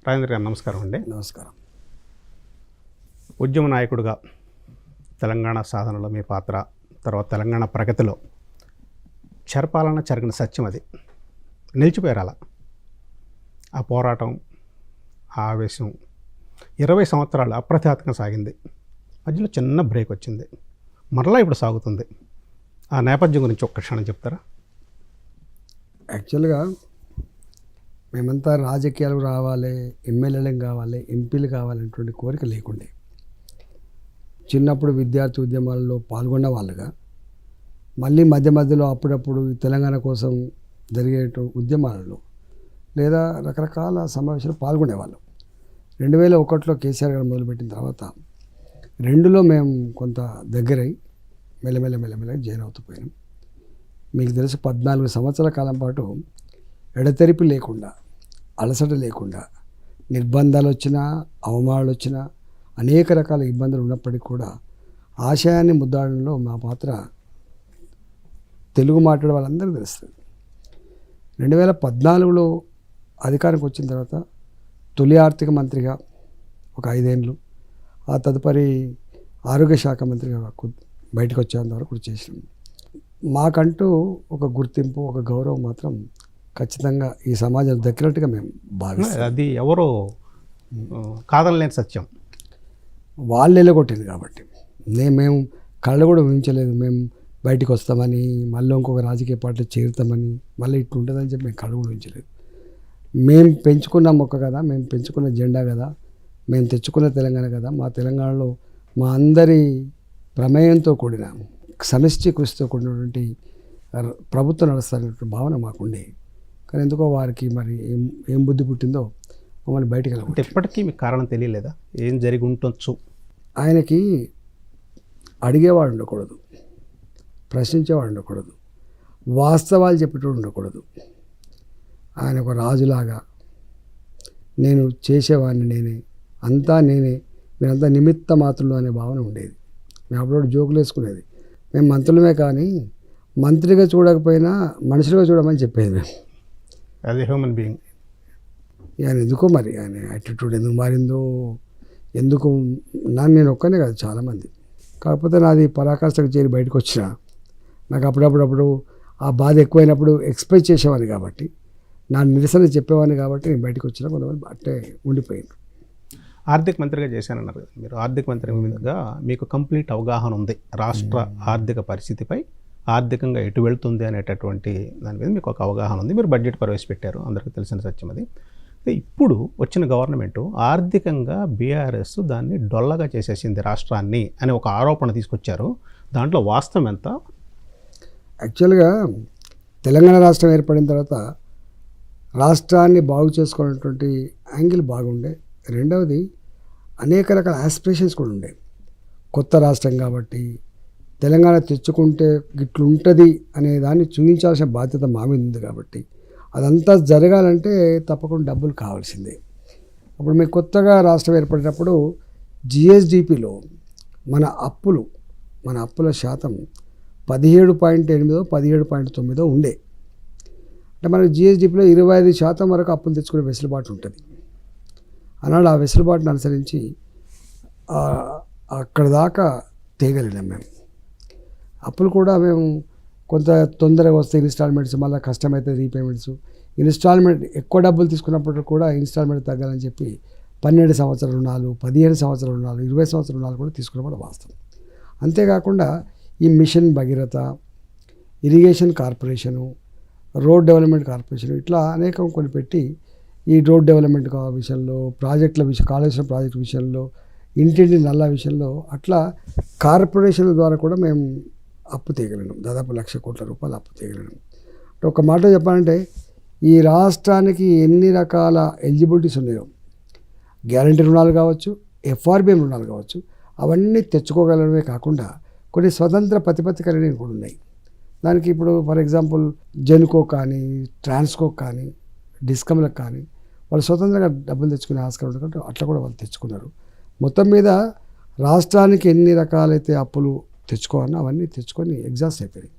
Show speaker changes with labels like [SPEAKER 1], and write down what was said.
[SPEAKER 1] రాజేంద్ర గారు నమస్కారం అండి.
[SPEAKER 2] నమస్కారం.
[SPEAKER 1] ఉద్యమ నాయకుడిగా తెలంగాణ సాధనలో మీ పాత్ర, తర్వాత తెలంగాణ ప్రగతిలో చెరపాలన జరిగిన సత్యం అది నిలిచిపోయారు. అలా ఆ పోరాటం, ఆ ఆవేశం 20 సంవత్సరాలు అప్రతిహతంగా సాగింది. మధ్యలో చిన్న బ్రేక్ వచ్చింది, మరలా ఇప్పుడు సాగుతుంది. ఆ నేపథ్యం గురించి ఒక్క క్షణం చెప్తారా?
[SPEAKER 2] యాక్చువల్గా మేమంతా రాజకీయాలకు రావాలి, ఎమ్మెల్యేలకు కావాలి, ఎంపీలు కావాలనేటువంటి కోరిక లేకుండే. చిన్నప్పుడు విద్యార్థి ఉద్యమాల్లో పాల్గొన్న వాళ్ళుగా మళ్ళీ మధ్య మధ్యలో అప్పుడప్పుడు తెలంగాణ కోసం జరిగే ఉద్యమాలలో లేదా రకరకాల సమావేశాలు పాల్గొనేవాళ్ళం. 2001లో కేసీఆర్ గారు మొదలుపెట్టిన తర్వాత 2లో మేము కొంత దగ్గరై మెల్లమెల్లగా జాయిన్ అవుతూ పోయినాం. మీకు తెలుసు, 14 సంవత్సరాల కాలం పాటు ఎడతెరిపి లేకుండా, అలసట లేకుండా, నిర్బంధాలు వచ్చినా, అవమానాలు వచ్చినా, అనేక రకాల ఇబ్బందులు ఉన్నప్పటికీ కూడా ఆశయాన్ని ముద్దాడంలో మా పాత్ర తెలుగు మాట్లాడే వాళ్ళందరికీ తెలుస్తుంది. 2014లో అధికారానికి వచ్చిన తర్వాత తొలి ఆర్థిక మంత్రిగా ఒక 5 ఏళ్ళు, ఆ తదుపరి ఆరోగ్య శాఖ మంత్రిగా బయటకు వచ్చేంత వరకు చేసినాం. మాకంటూ ఒక గుర్తింపు, ఒక గౌరవం మాత్రం ఖచ్చితంగా ఈ సమాజం దక్కినట్టుగా మేము భావిస్తాం.
[SPEAKER 1] అది ఎవరో కాదనలేని సత్యం.
[SPEAKER 2] వాళ్ళు వెళ్ళగొట్టింది కాబట్టి మేము కళ్ళు కూడా ఊహించలేదు. మేము బయటికి వస్తామని, మళ్ళీ ఇంకొక రాజకీయ పార్టీ చేరుతామని, మళ్ళీ ఇట్లా ఉంటుందని చెప్పి మేము కళ్ళు కూడా ఊహించలేదు. మేము పెంచుకున్న మొక్క కదా, మేము పెంచుకున్న జెండా కదా, మేము తెచ్చుకున్న తెలంగాణ కదా, మా తెలంగాణలో మా అందరి ప్రమేయంతో కూడిన సమిష్టి కృషితో కూడినటువంటి ప్రభుత్వం నడుస్తున్నటువంటి భావన మాకుండే. కానీ ఎందుకో వారికి మరి ఏం బుద్ధి పుట్టిందో మమ్మల్ని బయటికి వెళ్ళి
[SPEAKER 1] ఎప్పటికీ మీకు కారణం తెలియలేదా? ఏం జరిగి ఉండొచ్చు?
[SPEAKER 2] ఆయనకి అడిగేవాడు ఉండకూడదు, ప్రశ్నించేవాడు ఉండకూడదు, వాస్తవాలు చెప్పేటోడు ఉండకూడదు. ఆయన ఒక రాజులాగా నేను చేసేవాడిని నేనే, అంతా నేనే, మీరంతా నిమిత్త మాత్రులు అనే భావన ఉండేది. మేము అప్పుడు జోకులు వేసుకునేది. మేము మంత్రులమే కానీ మంత్రిగా చూడకపోయినా మనుషులుగా చూడమని చెప్పేది మేము.
[SPEAKER 1] As a human being.
[SPEAKER 2] ఆయన ఎందుకో మరి ఆయన యాటిట్యూడ్ ఎందుకు మారిందో, ఎందుకు నేను ఒక్కనే కాదు, చాలామంది. కాకపోతే నాది పరాకాష్ఠకు చేరి బయటకు వచ్చిన నాకు అప్పుడప్పుడు ఆ బాధ ఎక్కువైనప్పుడు ఎక్స్ప్రెస్ చేసేవాడిని కాబట్టి, నా నిరసన చెప్పేవాడిని కాబట్టి నేను బయటకు వచ్చినా కొంతమంది అట్టే ఉండిపోయాను.
[SPEAKER 1] ఆర్థిక మంత్రిగా చేశానన్నారు కదా మీరు. ఆర్థిక మంత్రి మీదుగా మీకు కంప్లీట్ అవగాహన ఉంది రాష్ట్ర ఆర్థిక పరిస్థితిపై, ఆర్థికంగా ఎటు వెళ్తుంది అనేటటువంటి దాని మీద మీకు ఒక అవగాహన ఉంది. మీరు బడ్జెట్ ప్రవేశపెట్టారు, అందరికీ తెలిసిన సత్యం అది. ఇప్పుడు వచ్చిన గవర్నమెంటు ఆర్థికంగా బీఆర్ఎస్ దాన్ని డొల్లగా చేసేసింది రాష్ట్రాన్ని అనే ఒక ఆరోపణ తీసుకొచ్చారు. దాంట్లో వాస్తవం ఎంత?
[SPEAKER 2] యాక్చువల్గా తెలంగాణ రాష్ట్రం ఏర్పడిన తర్వాత రాష్ట్రాన్ని బాగు చేసుకున్నటువంటి యాంగిల్ బాగుండే. రెండవది, అనేక రకాల ఆస్పిరేషన్స్ కూడా ఉండే. కొత్త రాష్ట్రం కాబట్టి తెలంగాణ తెచ్చుకుంటే ఇట్లుంటుంది అనే దాన్ని చూపించాల్సిన బాధ్యత మా మీద ఉంది కాబట్టి అదంతా జరగాలంటే తప్పకుండా డబ్బులు కావాల్సిందే. అప్పుడు మేము కొత్తగా రాష్ట్రం ఏర్పడినప్పుడు జిఎస్డిపిలో మన అప్పుల శాతం 17.8 17.9 ఉండే. అంటే మనకు జిఎస్డిపిలో 25% వరకు అప్పులు తెచ్చుకునే వెసులుబాటు ఉంటుంది. అన్నాడు ఆ వెసులుబాటును అనుసరించి అక్కడ దాకా తేగలిగినాం మేము. అప్పులు కూడా మేము కొంత తొందరగా వస్తే ఇన్స్టాల్మెంట్స్, మళ్ళీ కష్టమైతే రీపేమెంట్స్, ఇన్స్టాల్మెంట్ ఎక్కువ డబ్బులు తీసుకున్నప్పుడు కూడా ఇన్స్టాల్మెంట్ తగ్గాలని చెప్పి 12 సంవత్సరాల రుణాలు, 15 సంవత్సరాల రుణాలు, 20 సంవత్సరాల రుణాలు కూడా తీసుకున్నప్పుడు వాస్తవం. అంతేకాకుండా ఈ mission Bhagiratha, irrigation corporation, road development corporation, ఇట్లా అనేకం కొన్ని పెట్టి ఈ రోడ్ డెవలప్మెంట్ విషయంలో, ప్రాజెక్టుల విషయం, కాళేశ్వరం ప్రాజెక్టు విషయంలో, ఇంటింటి నల్లా విషయంలో అట్లా కార్పొరేషన్ల ద్వారా కూడా మేము అప్పు తీయగలిగినాం. దాదాపు 1,00,000 కోట్ల రూపాయలు అప్పు తీయగలిగినాం. అంటే ఒక మాట చెప్పాలంటే ఈ రాష్ట్రానికి ఎన్ని రకాల ఎలిజిబిలిటీస్ ఉన్నాయో, గ్యారంటీ రుణాలు కావచ్చు, ఎఫ్ఆర్బిఎం రుణాలు కావచ్చు, అవన్నీ తెచ్చుకోగలమే కాకుండా కొన్ని స్వతంత్ర ప్రతిపత్తి కలిగినవి కూడా ఉన్నాయి. దానికి ఇప్పుడు ఫర్ ఎగ్జాంపుల్ జెన్కో కానీ, ట్రాన్స్కో కానీ, డిస్కమ్లకు కానీ వాళ్ళు స్వతంత్రంగా డబ్బులు తెచ్చుకునే ఆస్కారం ఉంటుంది. అట్లా కూడా వాళ్ళు తెచ్చుకున్నారు. మొత్తం మీద రాష్ట్రానికి ఎన్ని రకాలైతే అప్పులు తెచ్చుకోవాలన్నా అవన్నీ తెచ్చుకొని ఎగ్జాస్ట్ అయిపోయాయి.